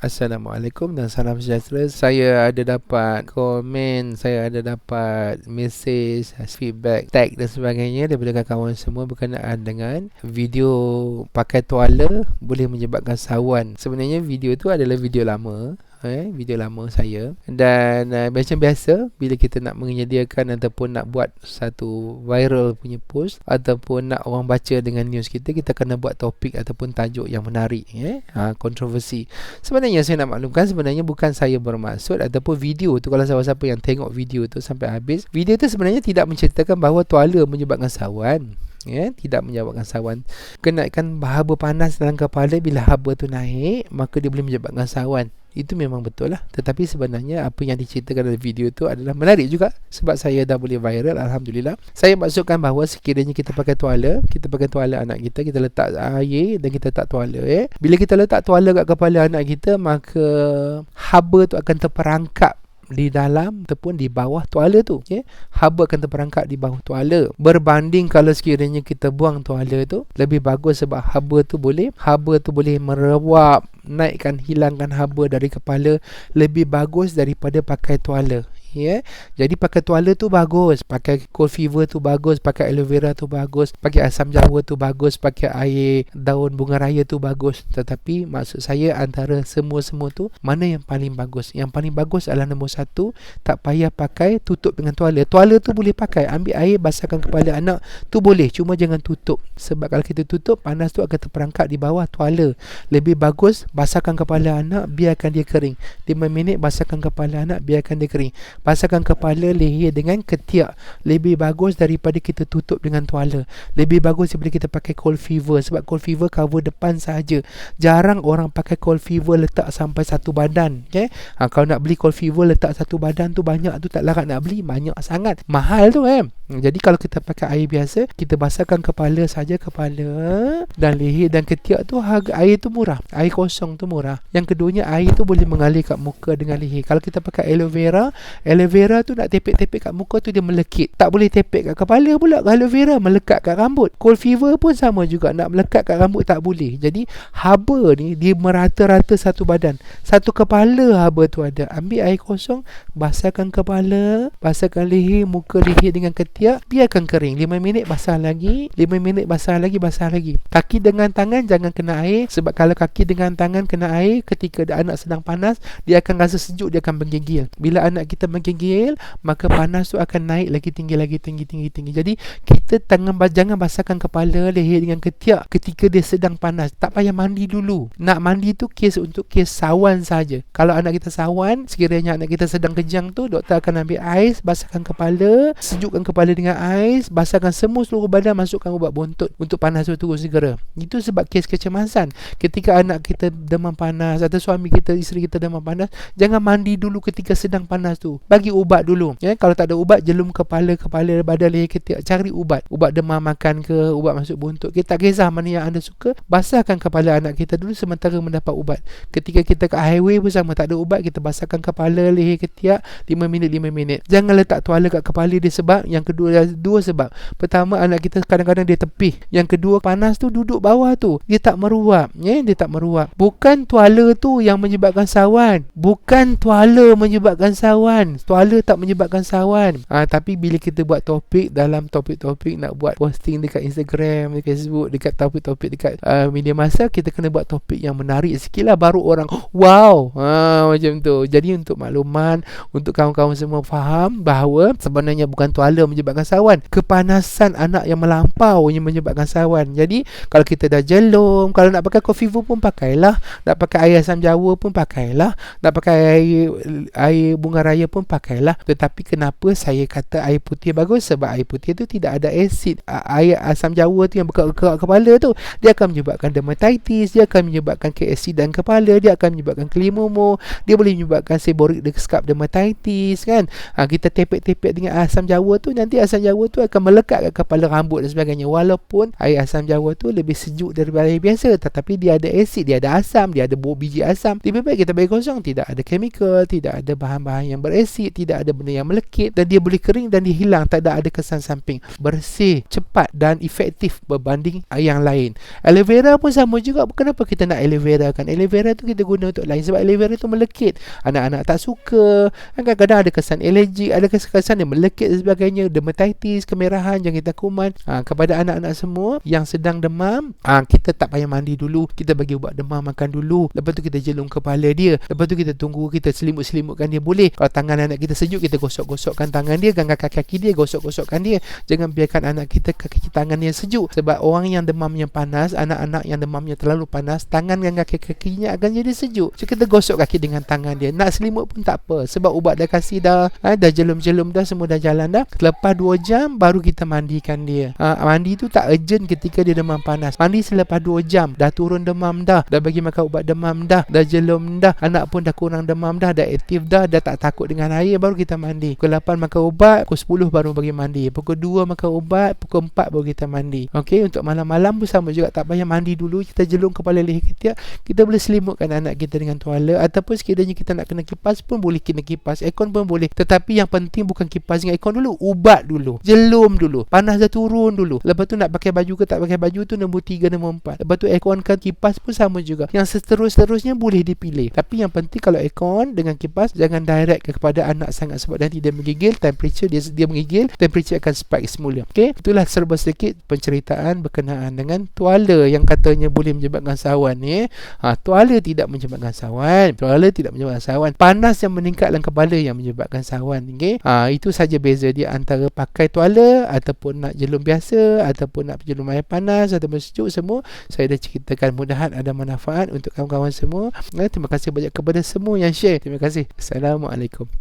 Assalamualaikum dan salam sejahtera. Saya ada dapat komen, saya ada dapat mesej, feedback, tag dan sebagainya daripada kawan semua berkenaan dengan video pakai tuala boleh menyebabkan sawan. Sebenarnya video tu adalah video lama. Video lama saya. Dan macam biasa, bila kita nak menyediakan ataupun nak buat satu viral punya post ataupun nak orang baca dengan news kita kena buat topik ataupun tajuk yang menarik, kontroversi. Sebenarnya saya nak maklumkan, sebenarnya bukan saya bermaksud ataupun video tu, kalau siapa-siapa yang tengok video tu sampai habis, video tu sebenarnya tidak menceritakan bahawa tuala menyebabkan sawan. Tidak menyebabkan sawan. Kenaikan haba panas dalam kepala, bila haba tu naik, maka dia boleh menyebabkan sawan. Itu memang betul lah. Tetapi sebenarnya apa yang diceritakan dalam video tu adalah menarik juga. Sebab saya dah boleh viral, Alhamdulillah. Saya maksudkan bahawa sekiranya kita pakai tuala anak kita letak air dan kita letak tuala. Bila kita letak tuala kat kepala anak kita, maka haba tu akan terperangkap di dalam ataupun di bawah tuala tu. Haba akan terperangkap di bawah tuala. Berbanding kalau sekiranya kita buang tuala tu, lebih bagus sebab haba tu boleh merawap, naikkan, hilangkan haba dari kepala lebih bagus daripada pakai tuala. Jadi pakai tuala tu bagus, pakai cold fever tu bagus, pakai aloe vera tu bagus, pakai asam jawa tu bagus, pakai air daun bunga raya tu bagus. Tetapi maksud saya antara semua-semua tu, mana yang paling bagus? Yang paling bagus adalah nombor satu, tak payah pakai tutup dengan tuala. Tuala tu boleh pakai, ambil air basahkan kepala anak tu boleh, cuma jangan tutup. Sebab kalau kita tutup, panas tu akan terperangkap di bawah tuala. Lebih bagus basahkan kepala anak, biarkan dia kering. 5 minit basahkan kepala anak, biarkan dia kering. Basahkan kepala, leher dengan ketiak. Lebih bagus daripada kita tutup dengan tuala. Lebih bagus daripada kita pakai cold fever. Sebab cold fever cover depan sahaja. Jarang orang pakai cold fever letak sampai satu badan. Kalau nak beli cold fever letak satu badan tu banyak tu, tak larat nak beli, banyak sangat, mahal tu. Jadi kalau kita pakai air biasa, kita basahkan kepala saja, kepala dan leher dan ketiak tu, harga air tu murah, air kosong tu murah. Yang keduanya, air tu boleh mengalir kat muka dengan leher. Kalau kita pakai aloe vera tu nak tepek-tepek kat muka tu dia melekit. Tak boleh tepek kat kepala pula. Aloe vera melekat kat rambut. Cold fever pun sama juga, nak melekat kat rambut tak boleh. Jadi haba ni dia merata-rata satu badan, satu kepala haba tu ada. Ambil air kosong, basahkan kepala, basahkan leher, muka leher dengan ketiak, biarkan kering. 5 minit basah lagi, 5 minit basah lagi. Kaki dengan tangan jangan kena air, sebab kalau kaki dengan tangan kena air ketika anak sedang panas, dia akan rasa sejuk, dia akan menggigil. Bila anak kita menggigil, maka panas tu akan naik lagi tinggi. Jadi kita jangan basahkan kepala, leher dengan ketiak ketika dia sedang panas. Tak payah mandi dulu. Nak mandi tu untuk kes sawan saja. Kalau anak kita sawan, sekiranya anak kita sedang kejang tu, doktor akan ambil ais, basahkan kepala, sejukkan kepala dengan ais, basahkan semua seluruh badan, masukkan ubat bontot untuk panas tu turun segera. Itu sebab kes kecemasan. Ketika anak kita demam panas atau suami kita, isteri kita demam panas, jangan mandi dulu ketika sedang panas tu. Bagi ubat dulu. Kalau tak ada ubat, jelum kepala, badan, leher, ketiak, cari ubat. Ubat demam makan ke, ubat masuk buntut. Kita tak kisah mana yang anda suka. Basahkan kepala anak kita dulu sementara mendapat ubat. Ketika kita kat highway pun sama, tak ada ubat, kita basahkan kepala, leher, ketiak 5 minit. Jangan letak tuala kat kepala dia, sebab yang kedua, dua sebab. Pertama, anak kita kadang-kadang dia tepih. Yang kedua, panas tu duduk bawah tu, dia tak meruap. Bukan tuala tu yang menyebabkan sawan. Tuala tak menyebabkan sawan. Tapi bila kita buat topik, dalam topik-topik nak buat posting dekat Instagram, dekat Facebook, dekat topik-topik dekat media masa, kita kena buat topik yang menarik sikit lah, baru orang wow, macam tu. Jadi untuk makluman, untuk kawan-kawan semua faham bahawa sebenarnya bukan tuala menyebabkan sawan, kepanasan anak yang melampau yang menyebabkan sawan. Jadi kalau kita dah jelum, kalau nak pakai coffee pun pakailah, nak pakai air asam jawa pun pakailah, nak pakai air bunga raya pun pakailah. Tetapi kenapa saya kata air putih bagus? Sebab air putih tu tidak ada asid. Air asam jawa tu yang berkerak-kerak kepala tu, dia akan menyebabkan dermatitis, dia akan menyebabkan keasidan kepala, dia akan menyebabkan kelimomo, dia boleh menyebabkan seborrheic scalp dermatitis kan. Kita tepek-tepek dengan asam jawa tu, nanti nanti asam jawa tu akan melekat kat kepala, rambut dan sebagainya. Walaupun air asam jawa tu lebih sejuk daripada air biasa, tetapi dia ada asid, dia ada asam, dia ada bau biji asam. Lebih baik kita bagi kosong, tidak ada chemical, tidak ada bahan-bahan yang berasid, tidak ada benda yang melekit, dan dia boleh kering dan dia hilang, tak ada kesan samping. Bersih, cepat dan efektif berbanding yang lain. Aloe vera pun sama juga. Kenapa kita nak aloe vera kan? Aloe vera tu kita guna untuk lain sebab aloe vera tu melekit. Anak-anak tak suka. Kadang-kadang ada kesan alergik, ada kesan yang melekit dan sebagainya, dermatitis, kemerahan, jangkitan kuman. Kepada anak-anak semua yang sedang demam, kita tak payah mandi dulu. Kita bagi ubat demam makan dulu. Lepas tu kita jelung kepala dia. Lepas tu kita tunggu, kita selimut-selimutkan dia boleh. Kalau tangan anak kita sejuk, kita gosok-gosokkan tangan dia, ganggang kaki dia, gosok-gosokkan dia. Jangan biarkan anak kita kaki tangan dia sejuk. Sebab orang yang demamnya panas, anak-anak yang demamnya terlalu panas, tangan dan kaki-kakinya akan jadi sejuk. So kita gosok kaki dengan tangan dia. Nak selimut pun tak apa, sebab ubat dah kasih dah, dah jelum-jelum dah, semua dah jalan dah. Lepas 2 jam baru kita mandikan dia. Mandi tu tak urgent ketika dia demam panas. Mandi selepas 2 jam, dah turun demam dah bagi makan ubat demam dah jelum dah, anak pun dah kurang demam dah aktif dah tak takut dengan air, baru kita mandi. Pukul 8 makan ubat, pukul 10 baru bagi mandi. Pukul 2 makan ubat, pukul 4 baru kita mandi. Okey, untuk malam-malam pun sama juga, tak payah mandi dulu. Kita jelung kepala leher kita boleh selimutkan anak kita dengan tuala, ataupun sekiranya kita nak kena kipas pun boleh kena kipas, aircon pun boleh. Tetapi yang penting bukan kipas dengan aircon dulu, ubat dulu, jelum dulu, panas dah turun dulu. Lepas tu nak pakai baju ke tak pakai baju tu nombor 3, nombor 4. Lepas tu aircon kan kipas pun sama juga. Yang seterusnya boleh dipilih. Tapi yang penting kalau aircon dengan kipas, jangan direct kepada anak sangat, sebab nanti dia menggigil, temperature dia menggigil, temperature akan spike semula. Okey, itulah serba sedikit penceritaan berkenaan dengan tuala yang katanya boleh menyebabkan sawan ni. Tuala tidak menyebabkan sawan. Tuala tidak menyebabkan sawan. Panas yang meningkat dalam kepala yang menyebabkan sawan. Okey, itu saja beza dia antara pakai tuala ataupun nak jelum biasa, ataupun nak jelum air panas ataupun sejuk, semua saya dah ceritakan. Mudahan ada manfaat untuk kawan-kawan semua. Terima kasih banyak kepada semua yang share. Terima kasih. Assalamualaikum.